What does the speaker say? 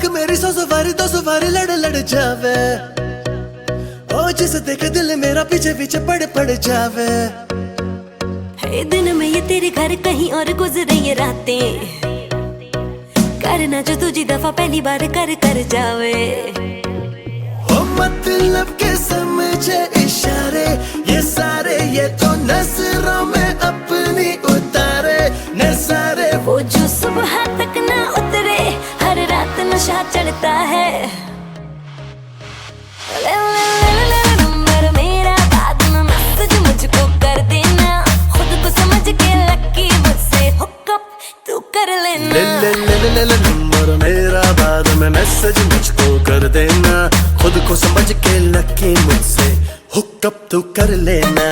आंख मेरी 100 सवारी 2 सवारी लड़ लड़ जावे, ओ जिसे देखे दिल मेरा पीछे पीछे पड़ जावे। है दिन में ये तेरे घर कहीं और गुजरे ये रातें, करना जो तुझी दफा पहली बार कर जावे। ओ मतलब के समझे इशारे ये सारे, ये तो नजरों में अपनी उतारे नजारे। वो जो सुबह तक ना उतरे, हर रात नशा चढ़ता है। ले ले ले ले नंबर मेरा, बाद में मैसेज मुझको कर देना, खुद को समझ के लकी मुझसे हुकअप तू कर लेना। ले ले ले ले ले नंबर मेरा, बाद में मैसेज मुझको कर देना, खुद को समझ के लकी मुझसे हुकअप तू कर लेना।